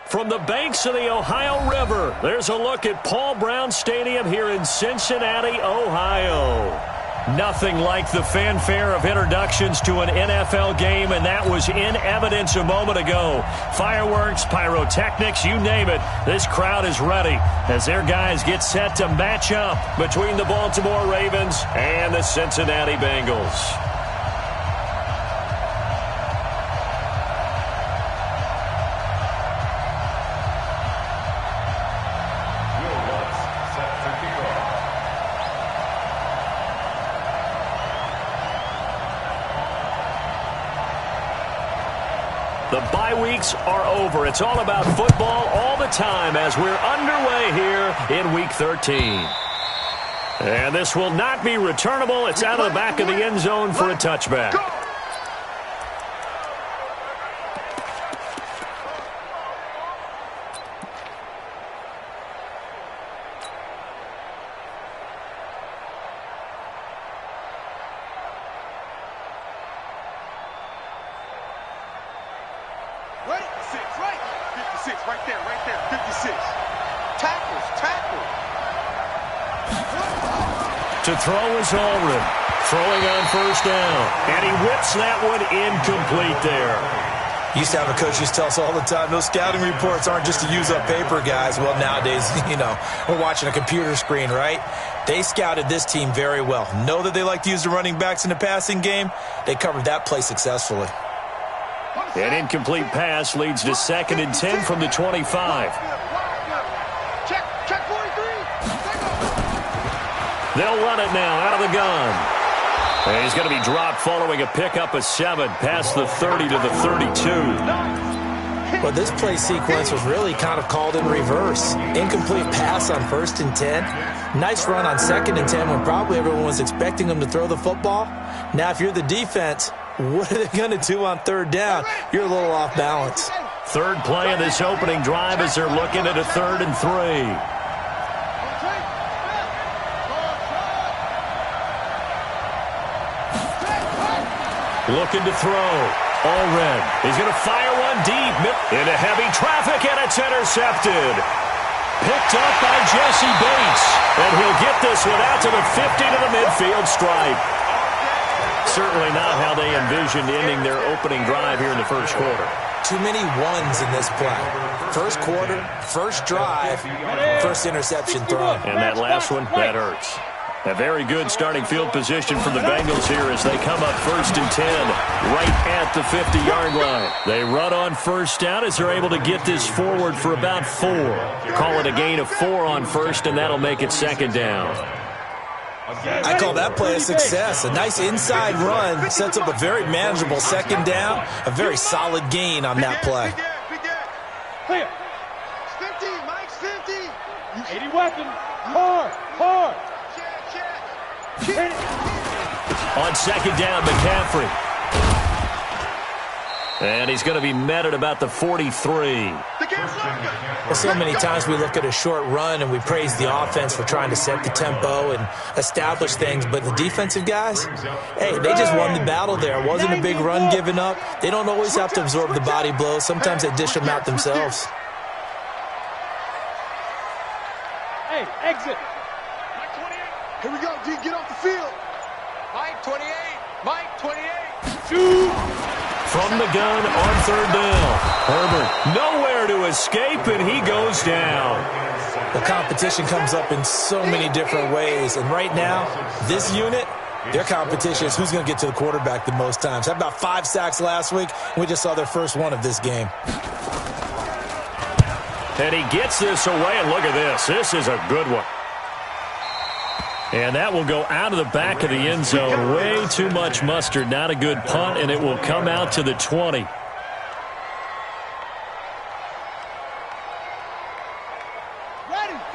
From the banks of the Ohio River, there's a look at Paul Brown Stadium here in Cincinnati, Ohio. Nothing like the fanfare of introductions to an NFL game, and that was in evidence a moment ago. Fireworks, pyrotechnics, you name it. This crowd is ready as their guys get set to match up between the Baltimore Ravens and the Cincinnati Bengals. The bye weeks are over. It's all about football all the time as we're underway here in Week 13. And this will not be returnable. It's out of the back of the end zone for a touchback. To throw is Ulrich, throwing on first down, and he whips that one incomplete there. Used to have a coach used to tell us all the time, those scouting reports aren't just to use up paper, guys. Well, nowadays, we're watching a computer screen, right? They scouted this team very well. Know that they like to use the running backs in the passing game. They covered that play successfully. An incomplete pass leads to 2nd and 10 from the 25. They'll run it now out of the gun. And he's going to be dropped following a pickup of 7 past the 30 to the 32. Well, this play sequence was really kind of called in reverse. Incomplete pass on 1st and 10. Nice run on 2nd and 10 when probably everyone was expecting them to throw the football. Now, if you're the defense, what are they going to do on 3rd down? You're a little off balance. Third play of this opening drive as they're looking at a 3rd and 3. Looking to throw. Allred. He's going to fire one deep into heavy traffic, and it's intercepted. Picked up by Jesse Bates. And he'll get this one out to the 50 to the midfield stripe. Certainly not how they envisioned ending their opening drive here in the first quarter. Too many ones in this play. First quarter, first drive, first interception thrown. And that last one, that hurts. A very good starting field position for the Bengals here as they come up 1st and 10 right at the 50-yard line. They run on first down as they're able to get this forward for about 4. Call it a gain of 4 on first, and that'll make it 2nd down. I call that play a success. A nice inside run sets up a very manageable 2nd down. A very solid gain on that play. Clear. 50, Mike's 50. 80 weapon. Hard. On 2nd down, McCaffrey. And he's going to be met at about the 43. Well, so many times we look at a short run and we praise the offense for trying to set the tempo and establish things, but the defensive guys, hey, they just won the battle there. It wasn't a big run given up. They don't always have to absorb the body blows. Sometimes they dish them out themselves. Hey, exit. Here we go, D. Get off the field. Mike 28. Mike 28. Shoot. From the gun on 3rd down. Herbert nowhere to escape, and he goes down. The competition comes up in so many different ways, and right now, this unit, their competition is who's going to get to the quarterback the most times. Had about 5 sacks last week, and we just saw their first one of this game. And he gets this away, and look at this. This is a good one. And that will go out of the back of the end zone. Way too much mustard. Not a good punt, and it will come out to the 20.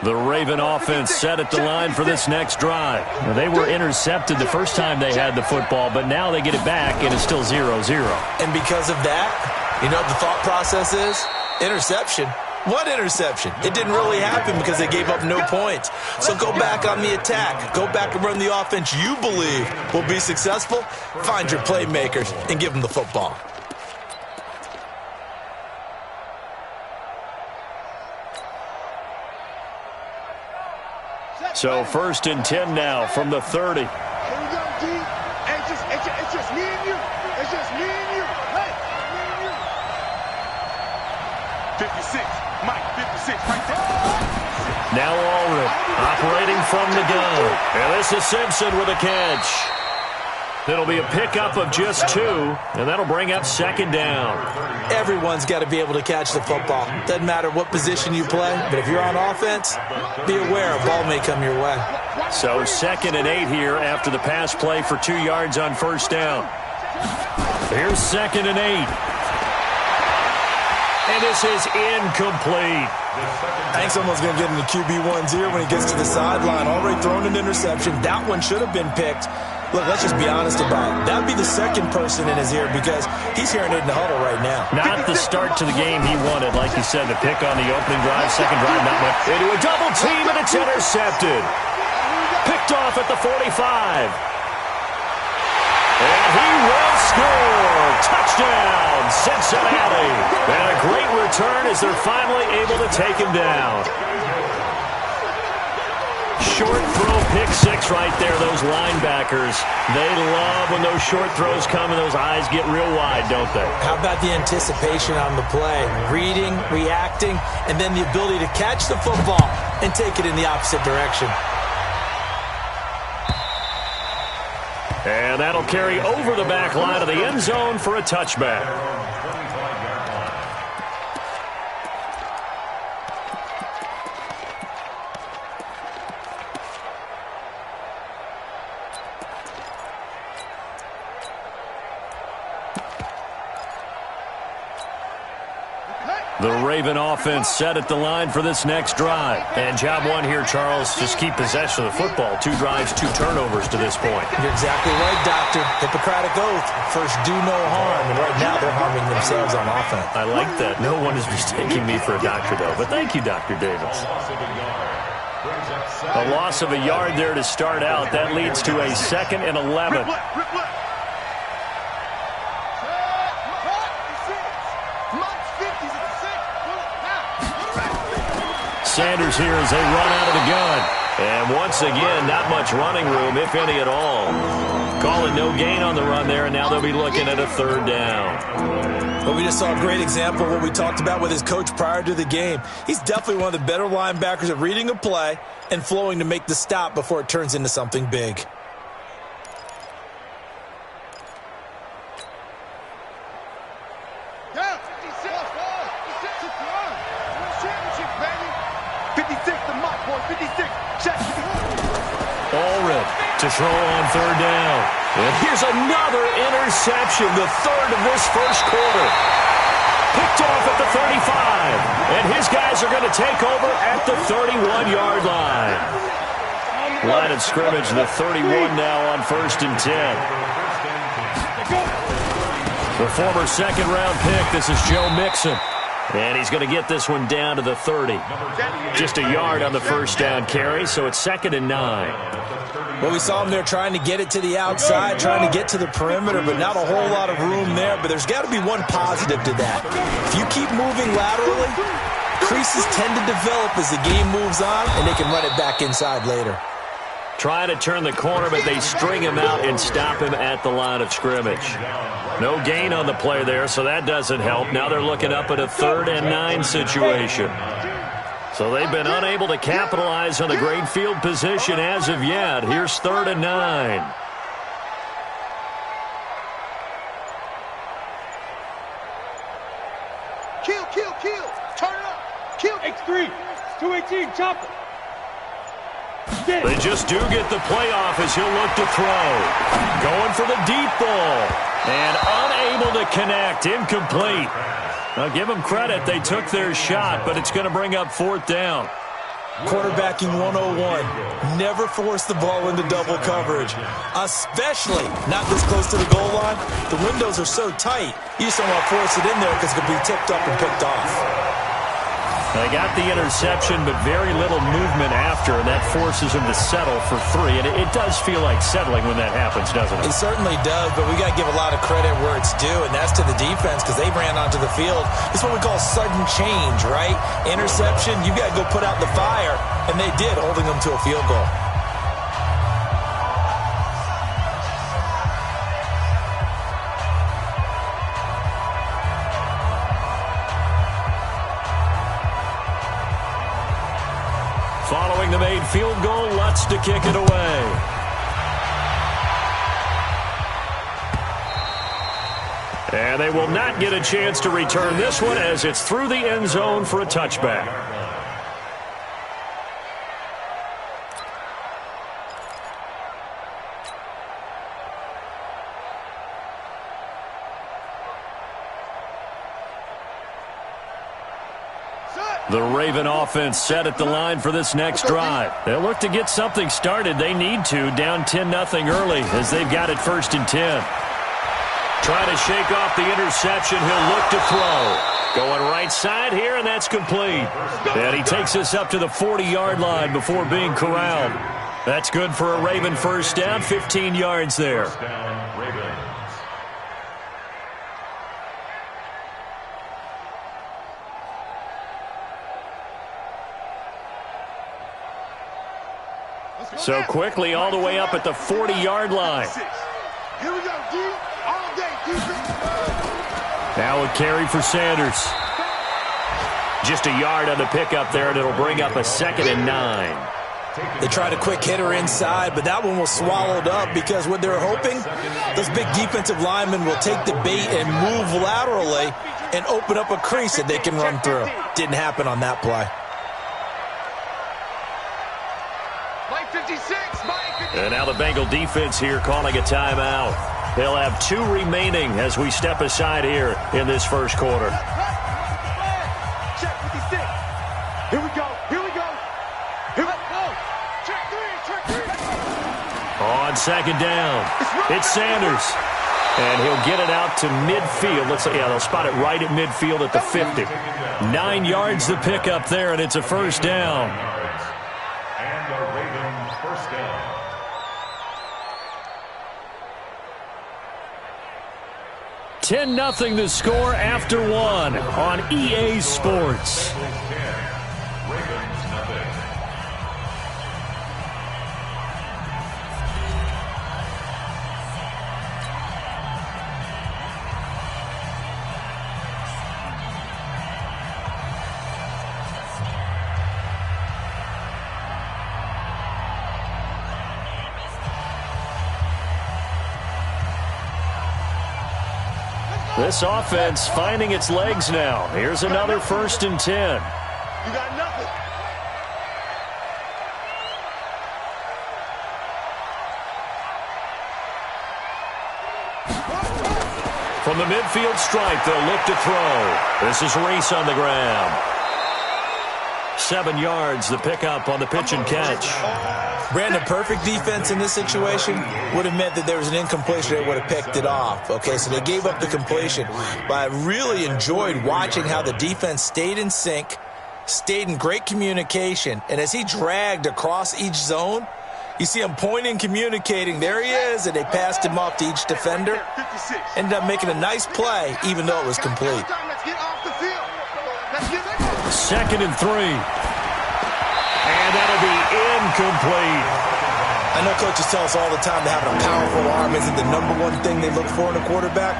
The Raven offense set at the line for this next drive. Now, they were intercepted the first time they had the football, but now they get it back, and it's still 0-0. And because of that, you know what the thought process is? Interception. What interception? It didn't really happen because they gave up no points. So go back on the attack. Go back and run the offense you believe will be successful. Find your playmakers and give them the football. So 1st and 10 now from the 30. Here we go, D. It's just me and you. It's just me and you. Hey, me and you. 56. Mike, 56. Right there. Now Allred operating from the gun. And this is Simpson with a catch. It'll be a pickup of just 2, and that'll bring up 2nd down. Everyone's got to be able to catch the football. Doesn't matter what position you play, but if you're on offense, be aware a ball may come your way. So 2nd and 8 here after the pass play for 2 yards on 1st down. Here's 2nd and 8. And this is incomplete. I think someone's going to get in the QB1's ear when he gets to the sideline. Already thrown an interception. That one should have been picked. Look, let's just be honest about it. That would be the 2nd person in his ear because he's hearing it in the huddle right now. Not the start to the game he wanted. Like you said, the pick on the opening drive, 2nd drive, not much. Into a double team, and it's intercepted. Picked off at the 45. And he will score. Touchdown, Cincinnati. And a great return as they're finally able to take him down. Short throw, pick 6 right there. Those linebackers, they love when those short throws come and those eyes get real wide, don't they? How about the anticipation on the play? Reading, reacting, and then the ability to catch the football and take it in the opposite direction. And that'll carry over the back line of the end zone for a touchback. The Raven offense set at the line for this next drive. And job 1 here, Charles, just keep possession of the football. 2 drives, 2 turnovers to this point. You're exactly right, Doctor. Hippocratic oath. First, do no harm. And right now, they're harming themselves on offense. I like that. No one is mistaking me for a doctor, though. But thank you, Dr. Davis. A loss of a yard there to start out. That leads to a 2nd and 11. Sanders here as they run out of the gun. And once again, not much running room, if any at all. Calling no gain on the run there, and now they'll be looking at a 3rd down. Well, we just saw a great example of what we talked about with his coach prior to the game. He's definitely one of the better linebackers at reading a play and flowing to make the stop before it turns into something big. Allred to throw on 3rd down. And here's another interception, the 3rd of this 1st quarter. Picked off at the 35. And his guys are going to take over at the 31-yard line. Line of scrimmage, the 31 now on 1st and 10. The former 2nd-round pick, this is Joe Mixon. And he's going to get this one down to the 30. Just a yard on the 1st down carry, so it's 2nd and 9. Well, we saw him there trying to get it to the outside, trying to get to the perimeter, but not a whole lot of room there. But there's got to be one positive to that. If you keep moving laterally, creases tend to develop as the game moves on, and they can run it back inside later. Trying to turn the corner, but they string him out and stop him at the line of scrimmage. No gain on the play there, so that doesn't help. Now they're looking up at a 3rd and 9 situation. So they've been unable to capitalize on the great field position as of yet. Here's 3rd and 9. Kill. Turn it up. Kill. X3. 218. Chopper. They just do get the playoff as he'll look to throw. Going for the deep ball. And unable to connect. Incomplete. Now, give them credit. They took their shot, but it's going to bring up 4th down. Quarterbacking 101. Never force the ball into double coverage, especially not this close to the goal line. The windows are so tight, you just don't want to force it in there because it could be tipped up and picked off. They got the interception, but very little movement after, and that forces him to settle for 3. And it does feel like settling when that happens, doesn't it? It certainly does, but we got to give a lot of credit where it's due, and that's to the defense because they ran onto the field. It's what we call sudden change, right? Interception, you got to go put out the fire, and they did, holding them to a field goal. Following the made field goal, Lutz to kick it away. And they will not get a chance to return this one as it's through the end zone for a touchback. The Raven offense set at the line for this next drive. They'll look to get something started. They need to, down 10-0 early as they've got it 1st and 10. Trying to shake off the interception. He'll look to throw. Going right side here, and that's complete. And he takes us up to the 40-yard line before being corralled. That's good for a Raven first down, 15 yards there. So quickly all the way up at the 40-yard line. Here we go, D. All day, defense. Now a carry for Sanders. Just a yard on the pickup there, and it'll bring up a 2nd and 9. They tried a quick hitter inside, but that one was swallowed up because what they're hoping, those big defensive linemen will take the bait and move laterally and open up a crease that they can run through. Didn't happen on that play. And now the Bengal defense here calling a timeout. They'll have 2 remaining as we step aside here in this first quarter. Check 56. Here we go. Here we go. Here we go. Check 3. Check 3. On 2nd down, it's Sanders. And he'll get it out to midfield. They'll spot it right at midfield at the 50. 9 yards to pick up there, and it's a first down. And a Raven first down. 10-0 the score after 1 on EA Sports. Ravens nothing. This offense finding its legs now. Here's another 1st and 10. You got nothing. From the midfield stripe, they'll look to throw. This is Reese on the ground. 7 yards, the pickup on the pitch and catch. Brandon, perfect defense in this situation would have meant that there was an incompletion. They would have picked it off. Okay, so they gave up the completion. But I really enjoyed watching how the defense stayed in sync, stayed in great communication, and as he dragged across each zone, you see him pointing, communicating. There he is, and they passed him off to each defender. Ended up making a nice play, even though it was complete. 2nd and 3. And that'll be incomplete. I know coaches tell us all the time that having a powerful arm isn't the #1 thing they look for in a quarterback.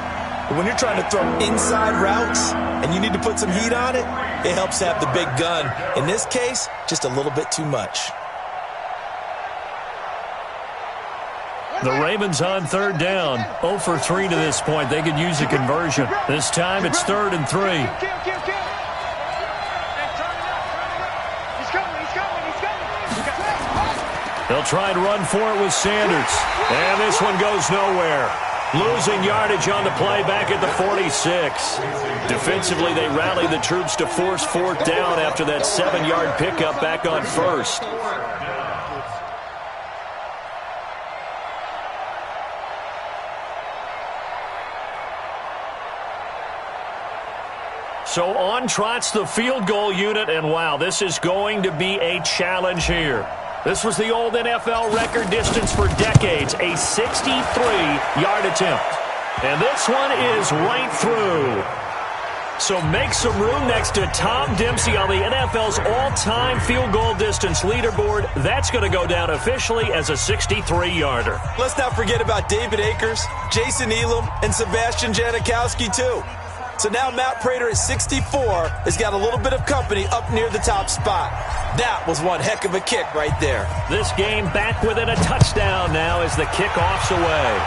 But when you're trying to throw inside routes and you need to put some heat on it, it helps to have the big gun. In this case, just a little bit too much. The Ravens on 3rd down. 0 for 3 to this point. They could use a conversion. This time it's 3rd and 3. They'll try and run for it with Sanders. And this one goes nowhere. Losing yardage on the play back at the 46. Defensively, they rallied the troops to force 4th down after that 7-yard pickup back on 1st. So on trots the field goal unit, and wow, this is going to be a challenge here. This was the old NFL record distance for decades, a 63-yard attempt. And this one is right through. So make some room next to Tom Dempsey on the NFL's all-time field goal distance leaderboard. That's going to go down officially as a 63-yarder. Let's not forget about David Akers, Jason Elam, and Sebastian Janikowski, too. So now Matt Prater at 64 has got a little bit of company up near the top spot. That was one heck of a kick right there. This game back within a touchdown now as the kickoff's away.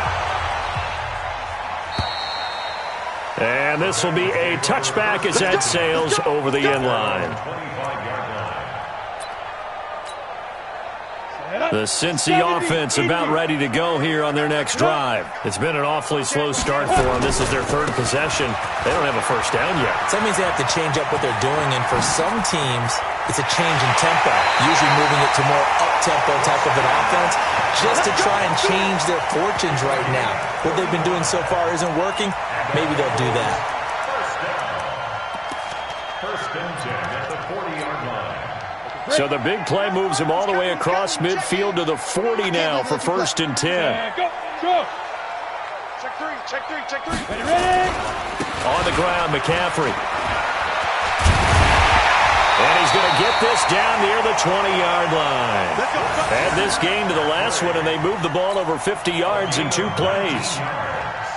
And this will be a touchback as that sails over the end line. The Cincy offense about ready to go here on their next drive. It's been an awfully slow start for them. This is their third possession. They don't have a first down yet. So that means they have to change up what they're doing, and for some teams, it's a change in tempo, usually moving it to more up-tempo type of an offense, just to try and change their fortunes right now. What they've been doing so far isn't working. Maybe they'll do that. First and 10 at the 40-yard line. So the big play moves him all the way across midfield to the 40 now for first and 10. Go, go. Check three. Ready. On the ground, McCaffrey. And he's going to get this down near the 20-yard line. Add this game to the last one, and they moved the ball over 50 yards in 2 plays.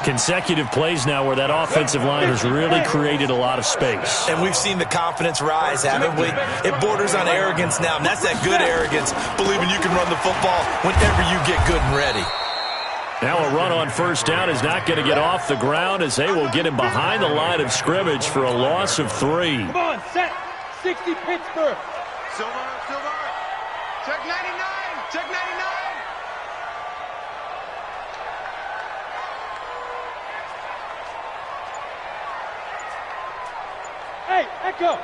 Consecutive plays now where that offensive line has really created a lot of space. And we've seen the confidence rise, haven't we? It borders on arrogance now, and that's that good arrogance, believing you can run the football whenever you get good and ready. Now a run on first down is not going to get off the ground as they will get him behind the line of scrimmage for a loss of 3. Come on, set. 60 Pittsburgh. Silver. Check 99. Hey, Echo.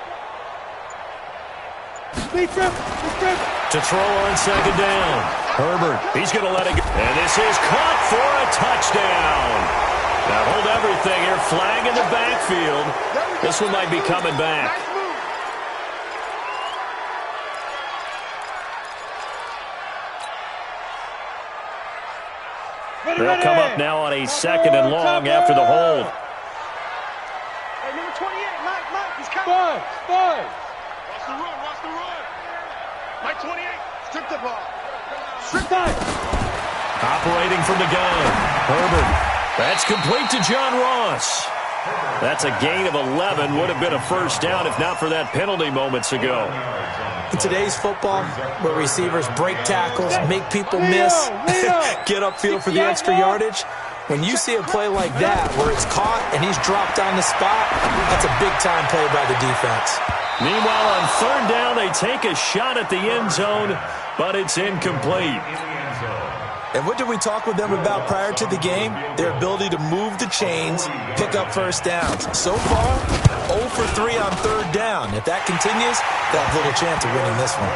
Speed trip. To throw on second down. Herbert, he's going to let it go. And this is caught for a touchdown. Now hold everything here. Flag in the backfield. This one might be coming back. They'll come up now on a second and long after the hold. Hey, number 28, Mike, he's coming. Five. Watch the run. Mike 28, strip the ball. Strip time. Operating from the gun. Herbert. That's complete to John Ross. That's a gain of 11. Would have been a first down if not for that penalty moments ago. In today's football, where receivers break tackles, make people miss, get upfield for the extra yardage, when you see a play like that where it's caught and he's dropped on the spot, that's a big-time play by the defense. Meanwhile, on third down, they take a shot at the end zone, but it's incomplete. And what did we talk with them about prior to the game? Their ability to move the chains, pick up first downs. So far, 0 for 3 on third down. If that continues, they'll have little chance of winning this one.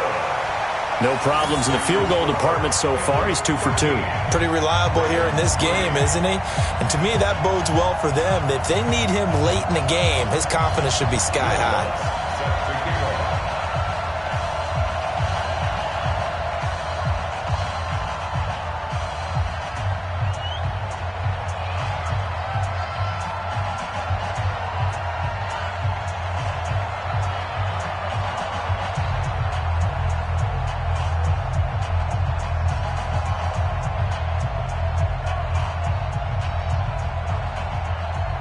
No problems in the field goal department so far. He's 2 for 2. Pretty reliable here in this game, isn't he? And to me, that bodes well for them. If they need him late in the game, his confidence should be sky high.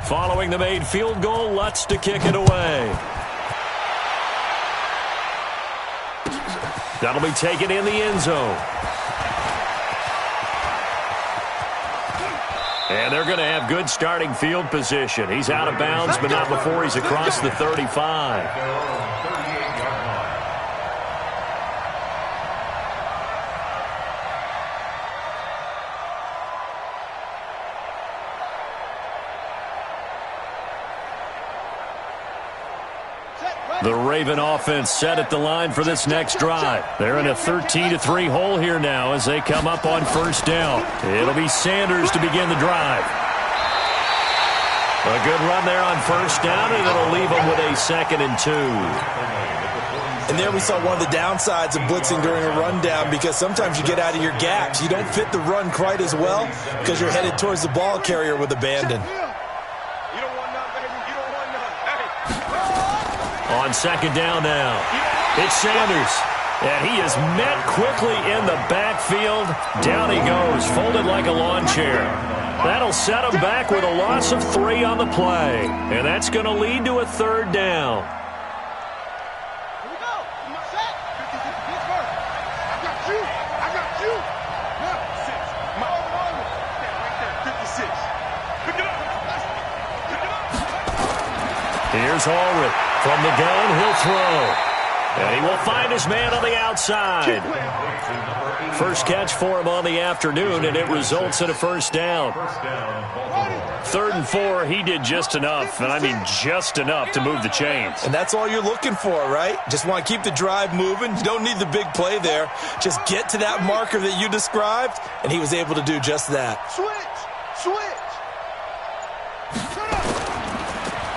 Following the made field goal, Lutz to kick it away. That'll be taken in the end zone. And they're going to have good starting field position. He's out of bounds, but not before he's across the 35. The Raven offense set at the line for this next drive. They're in a 13-3 hole here now as they come up on first down. It'll be Sanders to begin the drive. A good run there on first down, and it'll leave them with a 2nd and 2. And there we saw one of the downsides of blitzing during a rundown, because sometimes you get out of your gaps. You don't fit the run quite as well because you're headed towards the ball carrier with abandon. You don't want none, baby. You don't want none. Hey. On 2nd down now, it's Sanders. And he is met quickly in the backfield. Down he goes, folded like a lawn chair. That'll set him back with a loss of 3 on the play. And that's going to lead to a 3rd down. Here we go. Set. 50-50 Pittsburgh. I got you. I got you. 6. Stand right there. 56. Pick it up. Pick it up. Here's Ulrich. From the gun, he'll throw. And he will find his man on the outside. First catch for him on the afternoon, and it results in a 1st down. 3rd and 4, he did just enough, and I mean just enough to move the chains. And that's all you're looking for, right? Just want to keep the drive moving. You don't need the big play there. Just get to that marker that you described, and he was able to do just that. Switch.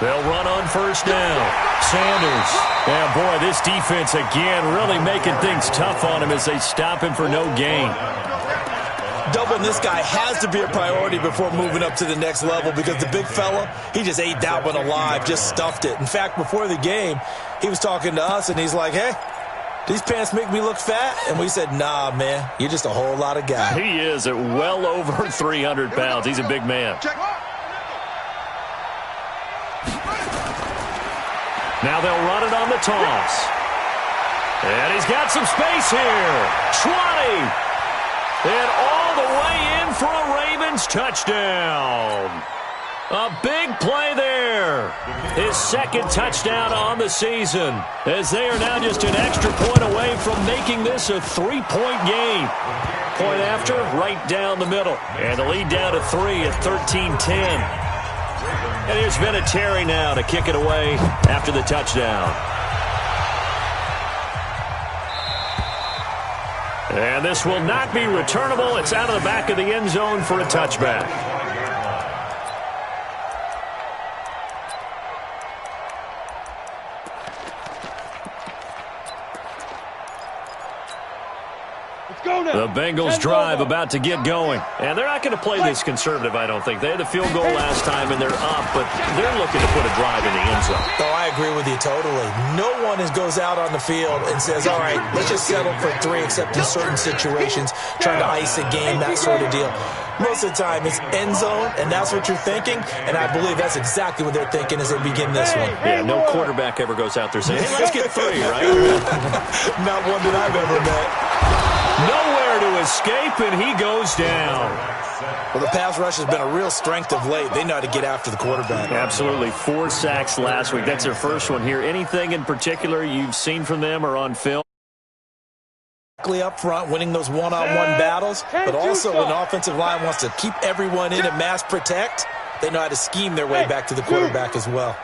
They'll run on 1st down. Sanders. Yeah, boy, this defense again really making things tough on him as they stop him for no gain. Doubling this guy has to be a priority before moving up to the next level, because the big fella, he just ate that one alive, just stuffed it. In fact, before the game, he was talking to us, and he's like, hey, these pants make me look fat? And we said, nah, man, you're just a whole lot of guy. He is at well over 300 pounds. He's a big man. Now they'll run it on the toss. And he's got some space here. 20. And all the way in for a Ravens touchdown. A big play there. His 2nd touchdown on the season, as they are now just an extra point away from making this a 3-point game. Point after, right down the middle. And the lead down to 3 at 13-10. And here's Vinatieri now to kick it away after the touchdown. And this will not be returnable. It's out of the back of the end zone for a touchback. The Bengals drive about to get going. And they're not going to play this conservative, I don't think. They had the field goal last time, and they're up, but they're looking to put a drive in the end zone. Oh, I agree with you totally. No one goes out on the field and says, all right, let's just settle for 3, except in certain situations, trying to ice a game, that sort of deal. Most of the time, it's end zone, and that's what you're thinking, and I believe that's exactly what they're thinking as they begin this one. Yeah, no quarterback ever goes out there saying, hey, let's get 3, right? Not one that I've ever met. Nowhere to escape, and he goes down. Well, the pass rush has been a real strength of late. They know how to get after the quarterback. Absolutely. 4 sacks last week. That's their first one here. Anything in particular you've seen from them or on film? Up front, winning those one-on-one battles, but also an offensive line wants to keep everyone in and mass protect. They know how to scheme their way back to the quarterback as well.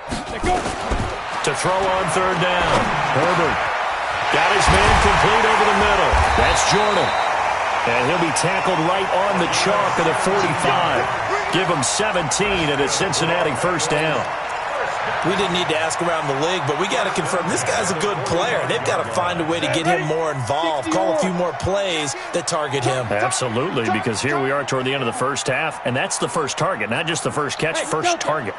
To throw on 3rd down. Herbert got his man complete over the middle. That's Jordan. And he'll be tackled right on the chalk of the 45. Give him 17 and a Cincinnati 1st down. We didn't need to ask around the league, but we got to confirm this guy's a good player. They've got to find a way to get him more involved, call a few more plays that target him. Absolutely, because here we are toward the end of the first half, and that's the first target, not just the first catch, first target.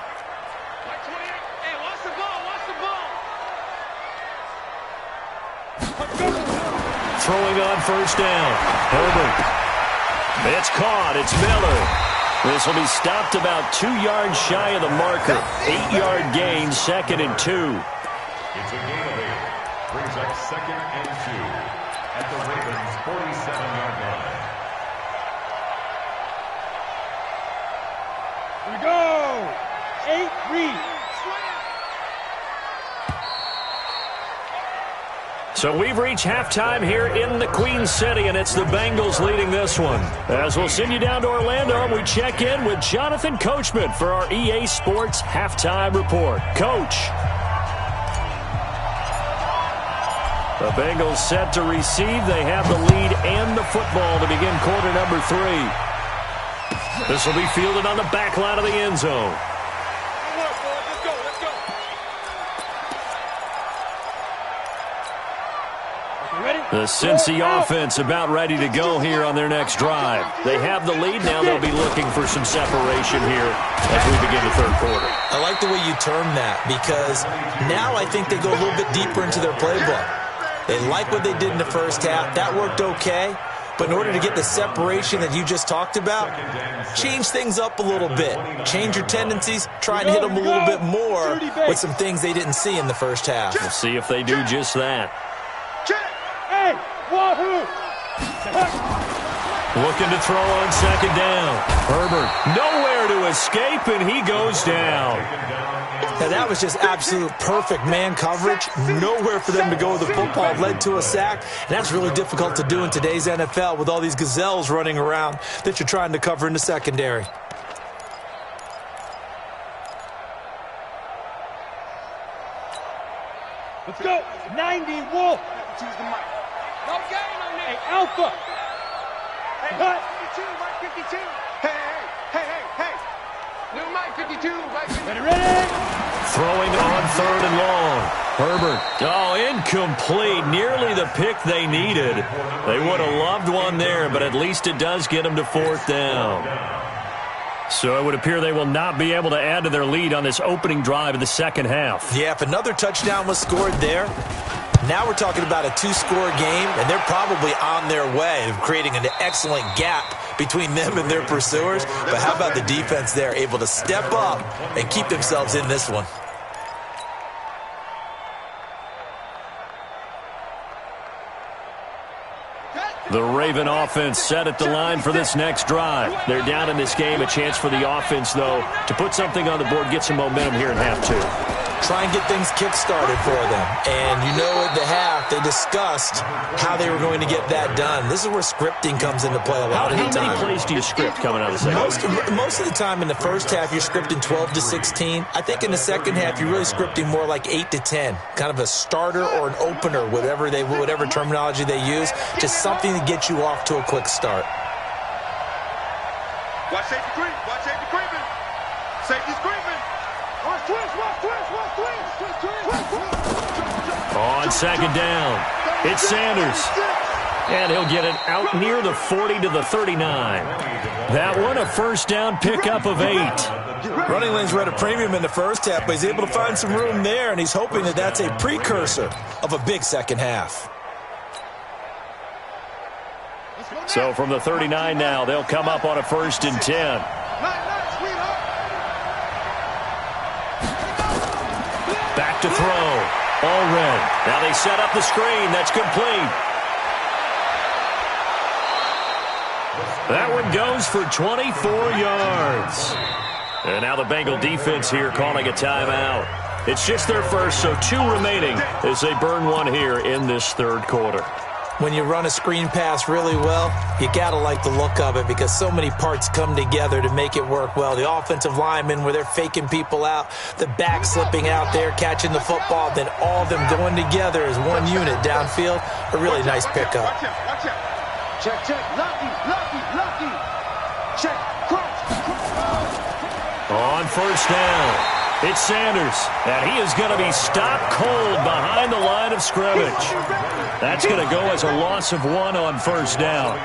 Throwing on 1st down. Herbert. It's caught. It's Miller. This will be stopped about 2 yards shy of the marker. 8-yard gain, 2nd and 2. It's a gain of 8. Brings up 2nd and 2 at the Ravens' 47-yard line. Here we go. 8 read. So we've reached halftime here in the Queen City, and it's the Bengals leading this one. As we'll send you down to Orlando, and we check in with Jonathan Coachman for our EA Sports Halftime Report. Coach. The Bengals set to receive. They have the lead and the football to begin quarter number 3. This will be fielded on the back line of the end zone. The Cincy offense about ready to go here on their next drive. They have the lead. Now they'll be looking for some separation here as we begin the third quarter. I like the way you term that because now I think they go a little bit deeper into their playbook. They like what they did in the first half. That worked okay. But in order to get the separation that you just talked about, change things up a little bit. Change your tendencies. Try and hit them a little bit more with some things they didn't see in the first half. We'll see if they do just that. Hey, wahoo! Looking to throw on second down. Herbert nowhere to escape, and he goes down. Now that was just absolute perfect man coverage. Nowhere for them to go with the football. Led to a sack, and that's really difficult to do in today's NFL with all these gazelles running around that you're trying to cover in the secondary. Let's go. 90 Wolf. Choose the mic. No game on Hey, that. Alpha. Hey, Cut. 52, Mike 52. Hey. New Mike 52, Mike 52. Ready? Throwing on third and long. Herbert. Oh, incomplete. Nearly the pick they needed. They would have loved one there, but at least it does get them to fourth down. So it would appear they will not be able to add to their lead on this opening drive of the second half. Yeah, if another touchdown was scored there, now we're talking about a two-score game, and they're probably on their way of creating an excellent gap between them and their pursuers. But how about the defense there, able to step up and keep themselves in this one? The Raven offense set at the line for this next drive. They're down in this game. A chance for the offense, though, to put something on the board, get some momentum here in half two. Try and get things kick-started for them. And you know at the half, they discussed how they were going to get that done. This is where scripting comes into play a lot of the time. How many plays do you script coming out of the second? Most of the time in the first half, you're scripting 12 to 16. I think in the second half, you're really scripting more like 8 to 10. Kind of a starter or an opener, whatever terminology they use. Just something to get you off to a quick start. Watch safety creep. Watch safety creeping. Safety's creeping. Watch twist. On second down, it's Sanders. And he'll get it out near the 40 to the 39. That one a first down pickup of 8. Running lanes were at a premium in the first half, but he's able to find some room there, and he's hoping that that's a precursor of a big second half. So from the 39 now, they'll come up on a 1st and 10. Back to throw. All red. Now they set up the screen. That's complete. That one goes for 24 yards. And now the Bengal defense here calling a timeout. It's just their first, so 2 remaining as they burn one here in this third quarter. When you run a screen pass really well, you got to like the look of it because so many parts come together to make it work well. The offensive linemen where they're faking people out, the back slipping out there, catching the football, then all of them going together as one unit downfield. A really nice pickup. Watch out. Check. Lucky. Check. Crunch. On first down, it's Sanders, and he is going to be stopped cold behind the line of scrimmage. That's going to go as a loss of 1 on first down.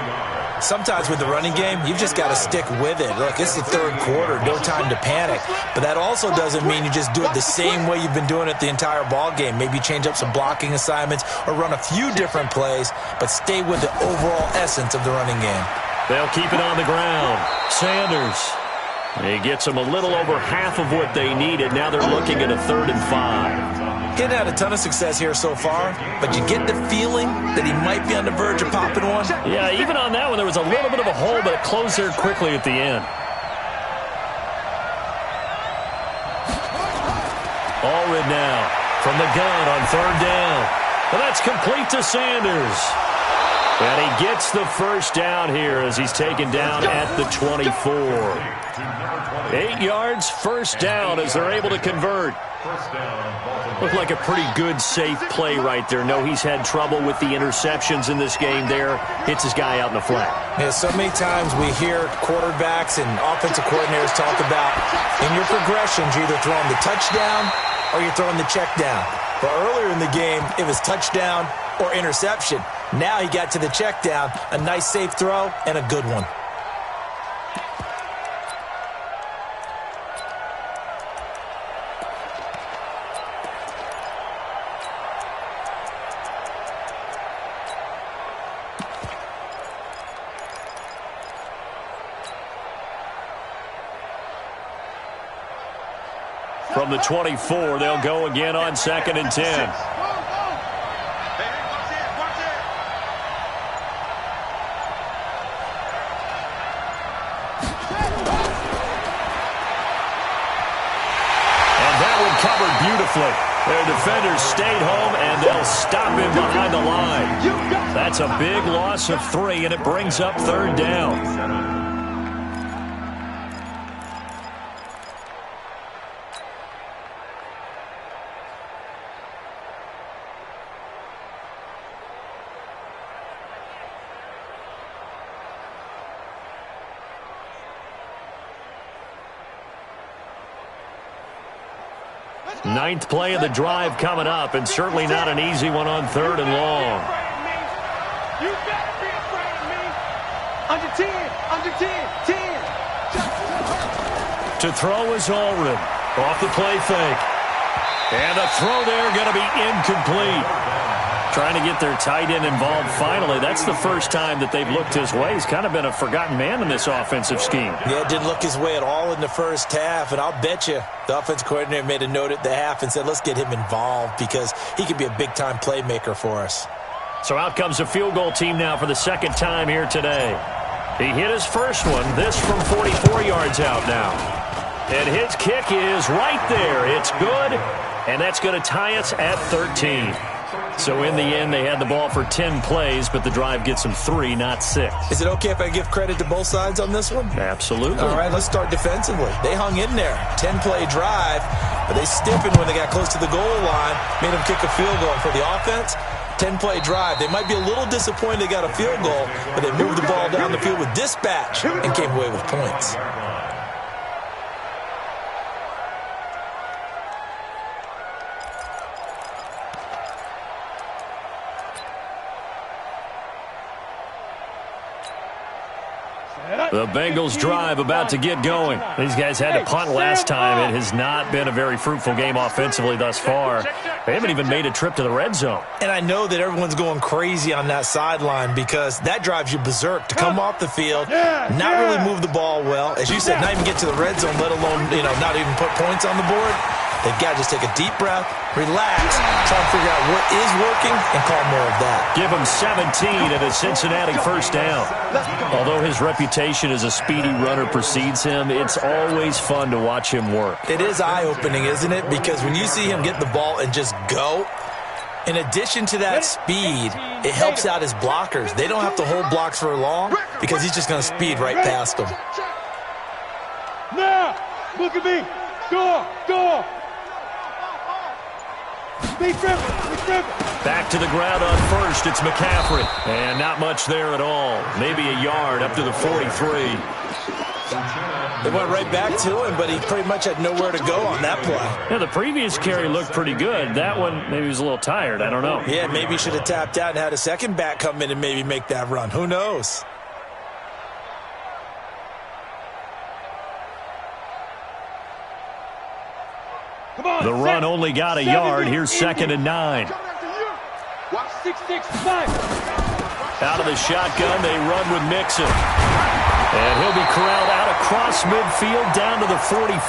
Sometimes with the running game, you've just got to stick with it. Look, it's the third quarter, no time to panic. But that also doesn't mean you just do it the same way you've been doing it the entire ball game. Maybe change up some blocking assignments or run a few different plays, but stay with the overall essence of the running game. They'll keep it on the ground. Sanders. He gets them a little over half of what they needed. Now they're looking at a 3rd and 5. He's had a ton of success here so far, but you get the feeling that he might be on the verge of popping one. Yeah, even on that one, there was a little bit of a hole, but it closed there quickly at the end. Allred now from the gun on 3rd down. Well, that's complete to Sanders. And he gets the first down here as he's taken down at the 24. 8 yards, first down as they're able to convert. Looked like a pretty good, safe play right there. No, he's had trouble with the interceptions in this game there. Hits his guy out in the flat. Yeah, so many times we hear quarterbacks and offensive coordinators talk about in your progressions, you're either throwing the touchdown or you're throwing the check down. But earlier in the game, it was touchdown or interception. Now he got to the check down, a nice safe throw, and a good one. From the 24, they'll go again on 2nd and 10. Covered beautifully. Their defenders stayed home, and they'll stop him behind the line. That's a big loss of 3, and it brings up 3rd down. Ninth play of the drive coming up, and certainly not an easy one on 3rd and long. You better be afraid of me. Under 10, under 10, 10. To throw is Allred. Off the play fake. And a throw there going to be incomplete. Trying to get their tight end involved finally. That's the first time that they've looked his way. He's kind of been a forgotten man in this offensive scheme. Yeah, didn't look his way at all in the first half, and I'll bet you the offense coordinator made a note at the half and said, let's get him involved because he could be a big-time playmaker for us. So out comes a field goal team now for the second time here today. He hit his first one, this from 44 yards out now. And his kick is right there. It's good, and that's going to tie us at 13. So in the end, they had the ball for 10 plays, but the drive gets them 3, not 6. Is it okay if I give credit to both sides on this one? Absolutely. All right, let's start defensively. They hung in there. 10-play drive, but they stiffened when they got close to the goal line, made them kick a field goal. For the offense, 10-play drive. They might be a little disappointed they got a field goal, but they moved the ball down the field with dispatch and came away with points. The Bengals drive about to get going. These guys had to punt last time. It has not been a very fruitful game offensively thus far. They haven't even made a trip to the red zone. And I know that everyone's going crazy on that sideline because that drives you berserk to come off the field, not really move the ball well. As you said, not even get to the red zone, let alone, not even put points on the board. They've got to just take a deep breath, relax, try to figure out what is working, and call more of that. Give him 17 at a Cincinnati first down. Although his reputation as a speedy runner precedes him, it's always fun to watch him work. It is eye-opening, isn't it? Because when you see him get the ball and just go, in addition to that speed, it helps out his blockers. They don't have to hold blocks for long because he's just going to speed right past them. Now, look at me. Go. Back to the ground on first. It's McCaffrey. And not much there at all. Maybe a yard up to the 43. They went right back to him, but he pretty much had nowhere to go on that play. Yeah, the previous carry looked pretty good. That one, maybe he was a little tired. I don't know. Yeah, maybe he should have tapped out and had a second back come in and maybe make that run. Who knows? The run only got a yard. Here's 2nd and 9. 6-6-5. Out of the shotgun, they run with Mixon. And he'll be corralled out across midfield down to the 45.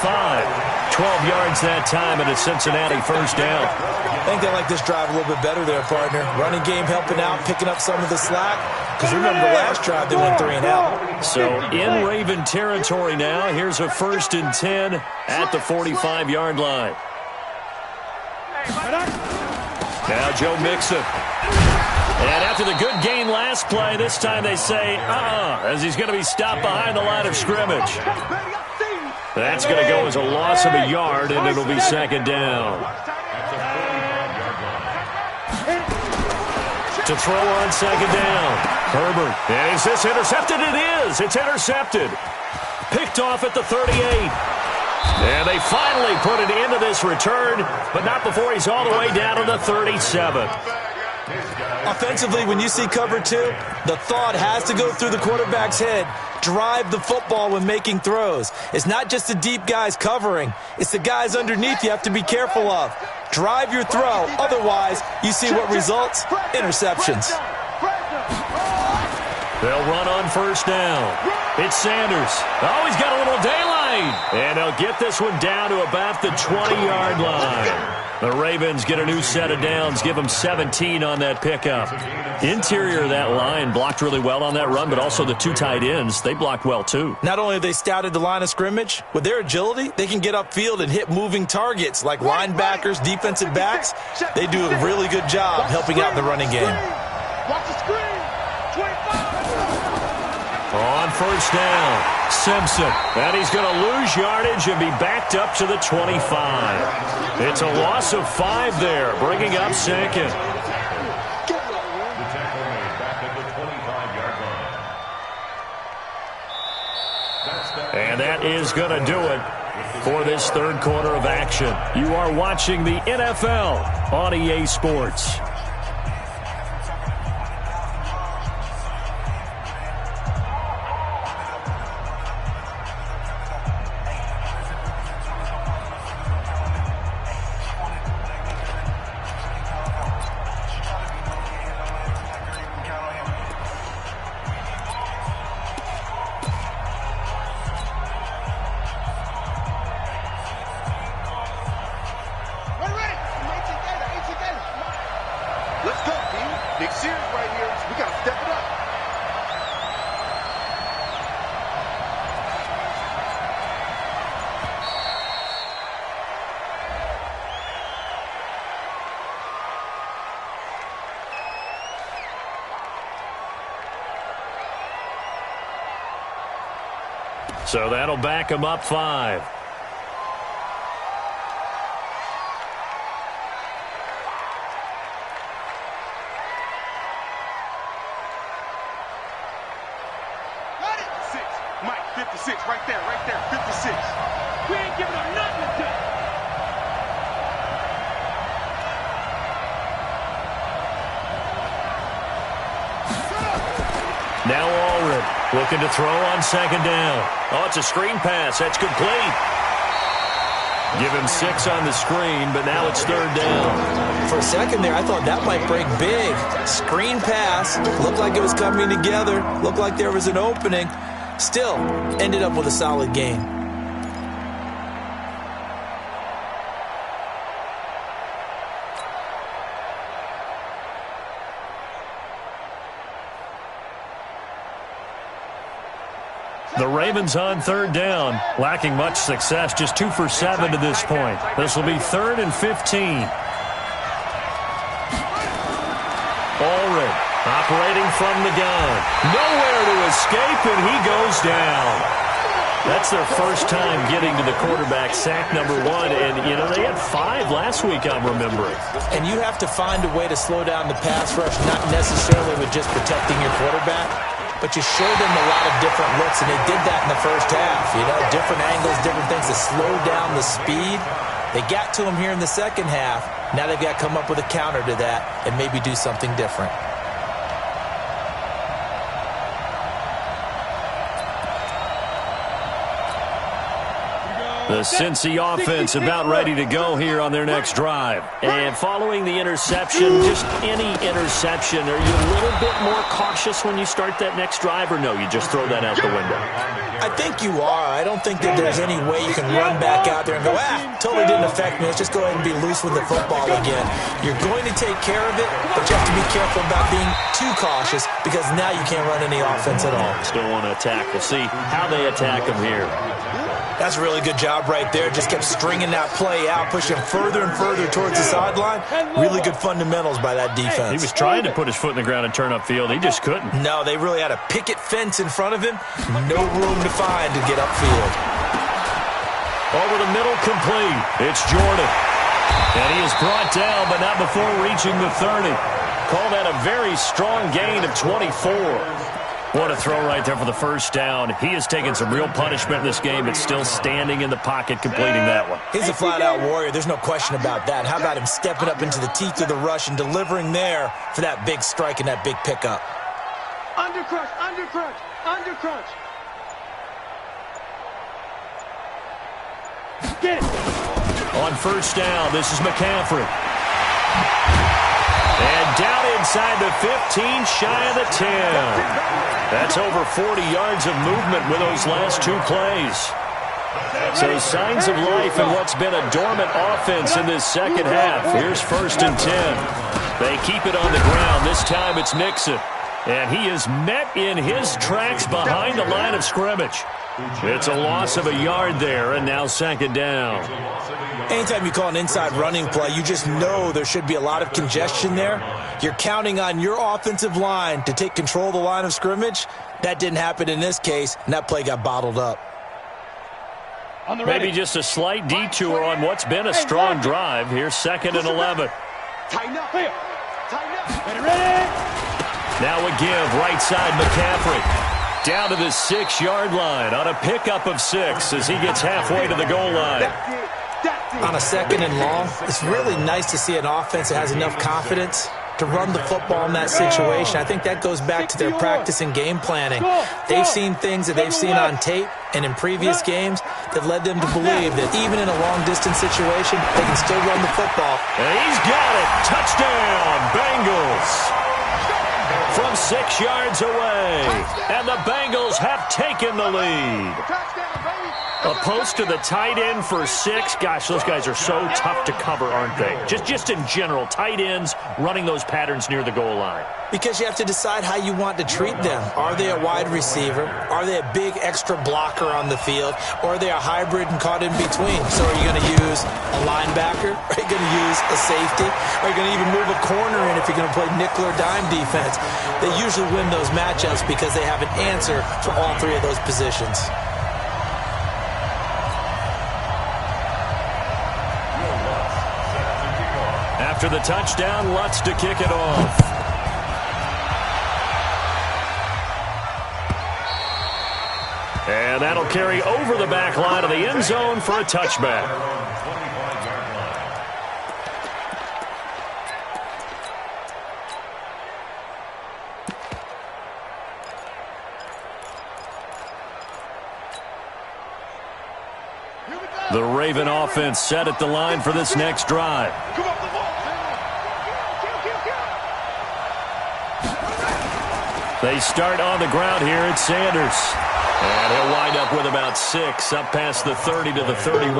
12 yards that time and a Cincinnati first down. I think they like this drive a little bit better there, partner. Running game helping out, picking up some of the slack. Because remember the last drive, they went 3 and out. So in Raven territory now, here's a 1st and 10 at the 45-yard line. Now Joe Mixon. And after the good gain last play, this time they say, as he's going to be stopped behind the line of scrimmage. That's going to go as a loss of a yard, and it'll be second down. To throw on second down. Herbert. And is this intercepted? It is. It's intercepted. Picked off at the 38. And they finally put an end to this return, but not before he's all the way down to the 37. Offensively, when you see cover two, the thought has to go through the quarterback's head. Drive the football when making throws. It's not just the deep guys covering. It's the guys underneath you have to be careful of. Drive your throw. Otherwise, you see what results? Interceptions. They'll run on first down. It's Sanders. Oh, he's got a little daylight. And they'll get this one down to about the 20-yard line. The Ravens get a new set of downs, give them 17 on that pickup. Interior of that line blocked really well on that run, but also the two tight ends, they blocked well too. Not only have they scouted the line of scrimmage, with their agility, they can get upfield and hit moving targets like linebackers, defensive backs. They do a really good job helping out in the running game. Watch the screen. 25. On first down, Simpson. And he's going to lose yardage and be backed up to the 25. It's a loss of 5 there, bringing up second. The tackle made back at the 25-yard line. And that is going to do it for this third quarter of action. You are watching the NFL on EA Sports. Let's go, team. Big series right here. We got to step it up. So that'll back him up 5. Mike, 56, right there, 56. We ain't giving them nothing to do. Now Allred looking to throw on second down. Oh, it's a screen pass. That's complete. Give him 6 on the screen, but now it's third down. For a second there, I thought that might break big. Screen pass. Looked like it was coming together. Looked like there was an opening. Still, ended up with a solid game. The Ravens on third down, lacking much success, just 2 for 7 to this point. This will be 3rd and 15. Allred operating from the gun. Nowhere to escape, and he goes down. That's their first time getting to the quarterback, sack number 1. And, you know, they had 5 last week, I'm remembering. And you have to find a way to slow down the pass rush, not necessarily with just protecting your quarterback, but you show them a lot of different looks, and they did that in the first half. You know, different angles, different things to slow down the speed. They got to him here in the second half. Now they've got to come up with a counter to that and maybe do something different. The Cincy offense about ready to go here on their next drive. And following the interception, just any interception, are you a little bit more cautious when you start that next drive, or no, you just throw that out the window? I think you are. I don't think that there's any way you can run back out there and go, totally didn't affect me. Let's just go ahead and be loose with the football again. You're going to take care of it, but you have to be careful about being too cautious because now you can't run any offense at all. Still want to attack. We'll see how they attack them here. That's a really good job right there. Just kept stringing that play out, pushing further and further towards the sideline. Really good fundamentals by that defense. He was trying to put his foot in the ground and turn upfield. He just couldn't. No, they really had a picket fence in front of him. No room to find to get upfield. Over the middle, complete. It's Jordan. And he is brought down, but not before reaching the 30. Call that a very strong gain of 24. What a throw right there for the first down. He has taken some real punishment in this game, but still standing in the pocket, completing that one. He's a flat-out warrior. There's no question about that. How about him stepping up into the teeth of the rush and delivering there for that big strike and that big pickup? Undercrunch, undercrunch, undercrunch. Get it. On first down, this is McCaffrey. And down inside the 15, shy of the 10. That's over 40 yards of movement with those last two plays. So signs of life in what's been a dormant offense in this second half. Here's first and 10. They keep it on the ground. This time it's Mixon. And he is met in his tracks behind the line of scrimmage. It's a loss of a yard there, and now second down. Anytime you call an inside running play, you just know there should be a lot of congestion there. You're counting on your offensive line to take control of the line of scrimmage. That didn't happen in this case, and that play got bottled up. Maybe just a slight detour on what's been a strong drive. Here's second and 11. Tighten up. Tighten up. Ready? Now a give, right side McCaffrey. Down to the 6-yard line on a pickup of 6 as he gets halfway to the goal line. On a second and long, it's really nice to see an offense that has enough confidence to run the football in that situation. I think that goes back to their practice and game planning. They've seen things that they've seen on tape and in previous games that led them to believe that even in a long-distance situation, they can still run the football. And he's got it. Touchdown, Bengals. From 6 yards away. And the Bengals have taken the lead. A post to the tight end for 6. Gosh, those guys are so tough to cover, aren't they? Just in general, tight ends running those patterns near the goal line. Because you have to decide how you want to treat them. Are they a wide receiver? Are they a big extra blocker on the field? Or are they a hybrid and caught in between? So are you going to use a linebacker? Are you going to use a safety? Are you going to even move a corner in if you're going to play nickel or dime defense? They usually win those matchups because they have an answer for all three of those positions. After the touchdown, Lutz to kick it off. And that'll carry over the back line of the end zone for a touchback. The Raven offense set at the line for this next drive. They start on the ground here at Sanders. And he'll wind up with about 6 up past the 30 to the 31.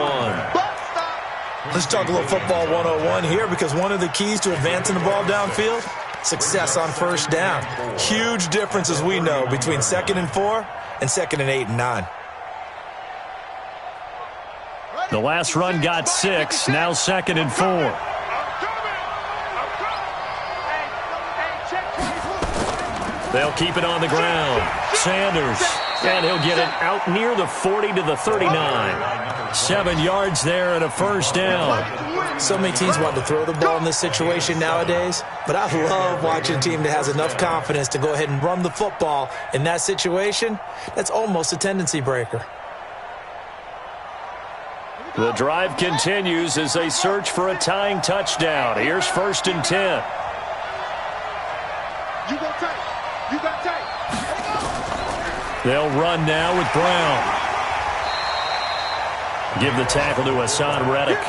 Let's talk a little football 101 here, because one of the keys to advancing the ball downfield, success on first down. Huge difference, as we know, between 2nd and 4 and 2nd and 8 and 9. The last run got 6, now 2nd and 4. They'll keep it on the ground. Sanders, and he'll get it out near the 40 to the 39. 7 yards there and a first down. So many teams want to throw the ball in this situation nowadays, but I love watching a team that has enough confidence to go ahead and run the football in that situation. That's almost a tendency breaker. The drive continues as they search for a tying touchdown. Here's first and 10. You go tight. You got tight. They'll run now with Brown. Give the tackle to Hassan Reddick.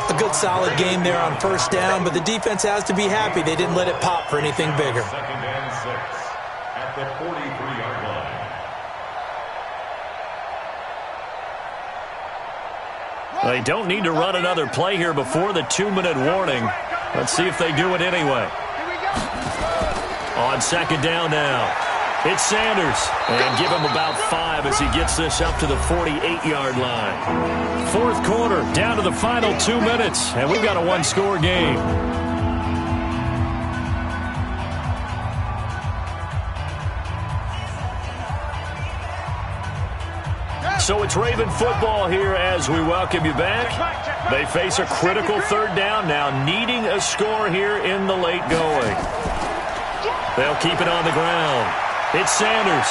A good solid game there on first down, but the defense has to be happy they didn't let it pop for anything bigger. 2nd and 6 at the 43-yard line. They don't need to run another play here before the 2-minute warning. Let's see if they do it anyway. On second down now. It's Sanders. And give him about 5 as he gets this up to the 48-yard line. Fourth quarter, down to the final 2 minutes, and we've got a one-score game. So it's Raven football here as we welcome you back. They face a critical third down now, needing a score here in the late going. They'll keep it on the ground. It's Sanders.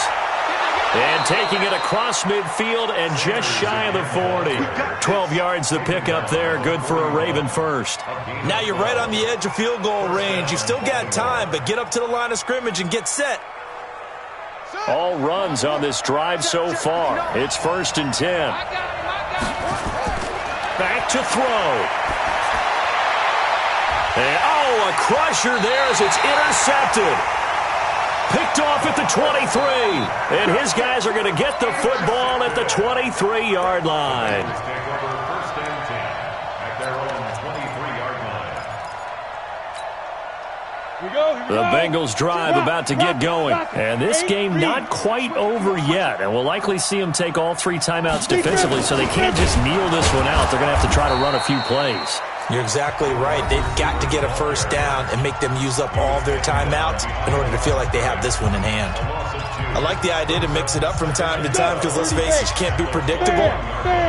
And taking it across midfield and just shy of the 40. 12 yards the pickup there, good for a Raven first. Now you're right on the edge of field goal range. You've still got time, but get up to the line of scrimmage and get set. All runs on this drive so far. It's 1st and 10. Back to throw. And, a crusher there as it's intercepted. Picked off at the 23. And his guys are going to get the football at the 23-yard line. The Bengals drive about to get going. And this game not quite over yet. And we'll likely see them take all 3 timeouts defensively, so they can't just kneel this one out. They're going to have to try to run a few plays. You're exactly right. They've got to get a first down and make them use up all their timeouts in order to feel like they have this one in hand. I like the idea to mix it up from time to time because, let's face it, you can't be predictable.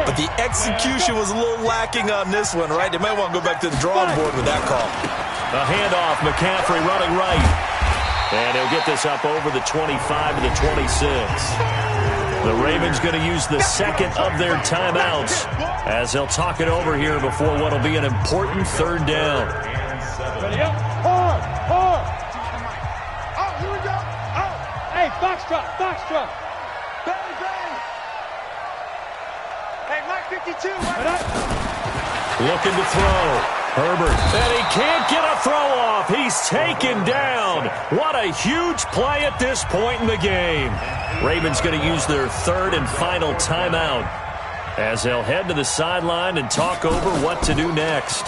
But the execution was a little lacking on this one, right? They might want to go back to the drawing board with that call. A handoff, McCaffrey running right. And he'll get this up over the 25 to the 26. The Ravens going to use the second of their timeouts as they'll talk it over here before what will be an important third down. Ready up. Hard. Oh, here we go. Oh. Hey, foxtrot. Bang. Hey, Mike 52. Looking to throw. Herbert. And he can't get a throw off. He's taken down. What a huge play at this point in the game. Ravens going to use their third and final timeout as they'll head to the sideline and talk over what to do next.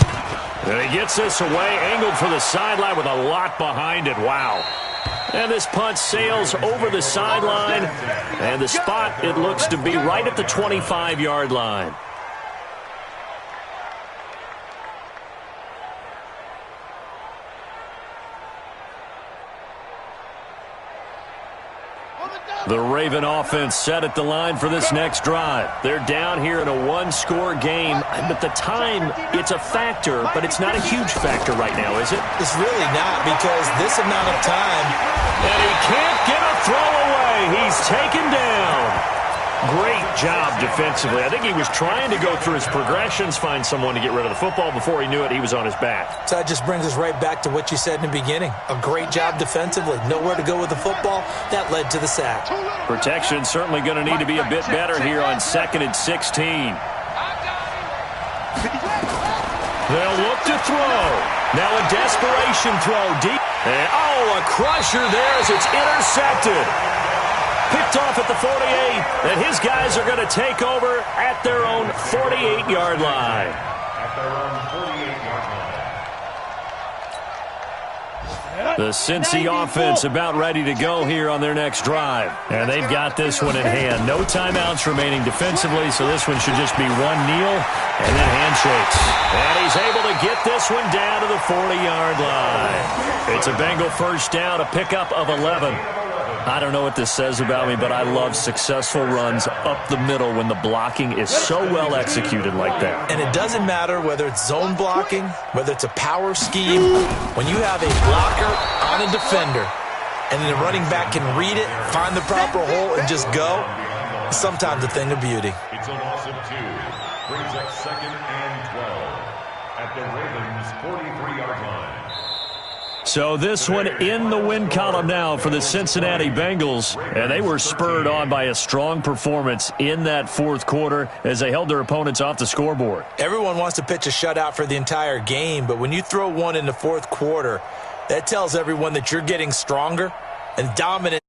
And he gets this away, angled for the sideline with a lot behind it. Wow. And this punt sails over the sideline, and the spot, it looks to be right at the 25-yard line. The Raven offense set at the line for this next drive. They're down here in a one-score game. At the time, it's a factor, but it's not a huge factor right now, is it? It's really not, because this amount of time. And he can't get a throw away. He's taken down. Great job defensively. I think he was trying to go through his progressions, find someone to get rid of the football. Before he knew it, he was on his back. So that just brings us right back to what you said in the beginning. A great job defensively. Nowhere to go with the football. That led to the sack. Protection certainly going to need to be a bit better here on 2nd and 16. They'll look to throw. Now a desperation throw deep. And, a crusher there as it's intercepted. Picked off at the 48, and his guys are going to take over at their own 48-yard line. At their own 48-yard line. The Cincy offense about ready to go here on their next drive. And they've got this one in hand. No timeouts remaining defensively, so this one should just be one kneel and then handshakes. And he's able to get this one down to the 40-yard line. It's a Bengal first down, a pickup of 11. I don't know what this says about me, but I love successful runs up the middle when the blocking is so well executed like that. And it doesn't matter whether it's zone blocking, whether it's a power scheme. When you have a blocker on a defender and then the running back can read it, find the proper hole, and just go, it's sometimes a thing of beauty. It's a loss of 2. Brings up 2nd and 12 at the Ravens' 43-yard line. So this one in the win column now for the Cincinnati Bengals, and they were spurred on by a strong performance in that fourth quarter as they held their opponents off the scoreboard. Everyone wants to pitch a shutout for the entire game, but when you throw one in the fourth quarter, that tells everyone that you're getting stronger and dominant.